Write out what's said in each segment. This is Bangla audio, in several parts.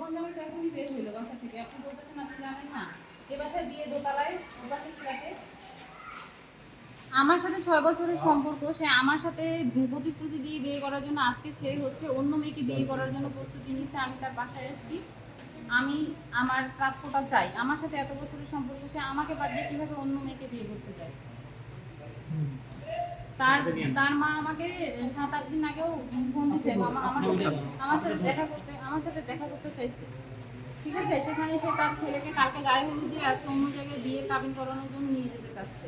বোন জামাই তো এখনই বের হইলো বাসা থেকে, আপনি বলতেছেন আপনি জানেন না? এ বাসায় বিয়ে দোতলায়, ও বাসায় ফ্ল্যাটে। আমার সাথে 6 বছরের সম্পর্ক, সে আমার সাথে প্রতিশ্রুতি দিয়ে বিয়ে করার জন্য আজকে সে হচ্ছে অন্য মেয়েকে বিয়ে করার জন্য প্রস্তুতি নিচ্ছে। আমি তার বাসায় আসছি, আমি আমার প্রাপ্যটা চাই। আমার সাথে এত বছরের সম্পর্ক, সে আমাকে বাদ দিয়ে কিভাবে অন্য মেয়েকে বিয়ে করতে চায়? তার তার মা আমাকে 7-8 দিন আগেও ফোন দিছে, আমার সাথে দেখা করতে চাইছে। ঠিক আছে, সেখানে সে তার ছেলেকে কালকে গায়ে হলুদ দিয়ে আজকে অন্য জায়গায় বিয়ে কাবিন করানোর জন্য নিয়ে যেতে চাচ্ছে।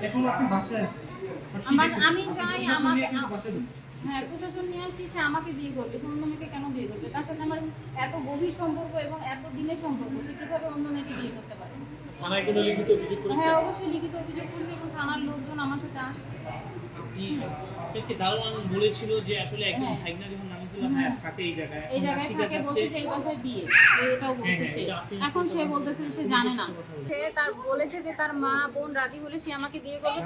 এখন আপনি বাসায় আছেন, আমি চাই আমাকে, হ্যাঁ প্রশাসন নিয়ে আসছি, সে আমাকে বিয়ে করবে। সে অন্য মেয়েকে কেন বিয়ে করবে? তার সাথে আমার এত গভীর সম্পর্ক এবং এত দিনের সম্পর্ক, সে কিভাবে অন্য মেয়েকে বিয়ে করতে পারে? থানায় কোনো লিখিত অভিযোগ করেছেন? হ্যাঁ অবশ্যই লিখিত অভিযোগ করছি এবং থানার লোকজন আমার সাথে আসছে। আপনাকে দারোয়ান বলেছিল যে আসলে একজন ভাগনা যখন নামিয়েছিল হ্যাঁ থাকে এই জায়গায় থাকে, বলছে যে এই বাসায় বিয়ে, এটাও বলছে সে। এখন সে বলতেছে সে জানে না। সে তার বলেছে যে তার মা বোন রাজি হলে সে আমাকে বিয়ে করবে,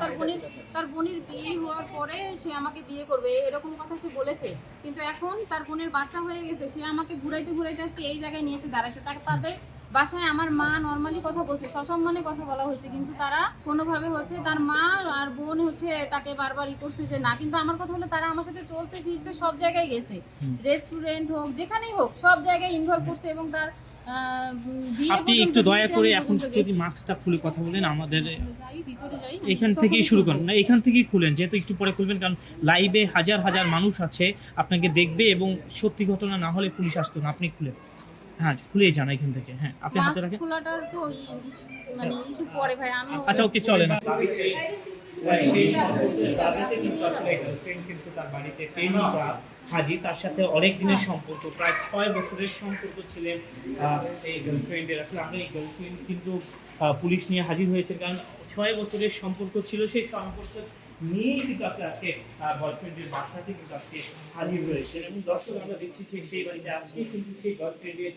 তার বোনের বিয়ে হওয়ার পরে সে আমাকে বিয়ে করবে, এরকম কথা সে বলেছে। কিন্তু এখন তার বোনের বাচ্চা হয়ে গেছে, সে আমাকে ঘুরাইতে আজকে এই জায়গায় নিয়ে এসে দাঁড়াচ্ছে। তাদের বাসায় আমার মা নর্মালি কথা বলছে, সসম্মানে কথা বলা হয়েছে, কিন্তু তারা কোনোভাবে হচ্ছে তার মা আর বোন হচ্ছে তাকে বারবার করছে যে না। কিন্তু আমার কথা হলো তারা আমার সাথে চলছে ফিরছে, সব জায়গায় গেছে, রেস্টুরেন্ট হোক যেখানেই হোক সব জায়গায় ইনভলভ করছে এবং তার আপনি একটু দয়া করে এখন যদি মাস্কটা খুলে কথা বলেন আমাদের এখান থেকেই শুরু করুন, না এখান থেকেই খুলেন, যেহেতু একটু পরে খুলবেন, কারণ লাইভে হাজার হাজার মানুষ আছে আপনাকে দেখবে এবং সত্যি ঘটনা না হলে পুলিশ আসতো না। আপনি খুলে, হ্যাঁ খুলেই যান এখান থেকে। হ্যাঁ আপনি হাতে রাখেন। খোলাটার তো মানে ইস্যু পরে ভাই, আমি আচ্ছা ওকে চলেন। কিন্তু তার বাড়িতে প্রেমিকা হাজি, তার সাথে অনেক দিনের সম্পর্ক, প্রায় 6 বছরের সম্পর্ক ছিলেন এই গার্লফ্রেন্ডের। আসলে আমরা এই গার্লফ্রেন্ড কিন্তু পুলিশ নিয়ে হাজির হয়েছে, কারণ 6 বছরের সম্পর্ক ছিল, সেই সম্পর্ক নিয়েই কিন্তু আজকে বয়ফ্রেন্ডের বাসাতে কিন্তু আজকে হাজির হয়েছে। এবং দর্শক আমরা দেখছি যে সেই বাড়িতে আজকে কিন্তু সেই গার্লফ্রেন্ডের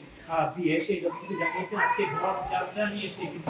বিয়ে, সেই গার্লফ্রেন্ড জানিয়েছেন আজকে ঘর যাত্রা নিয়ে সেই কিন্তু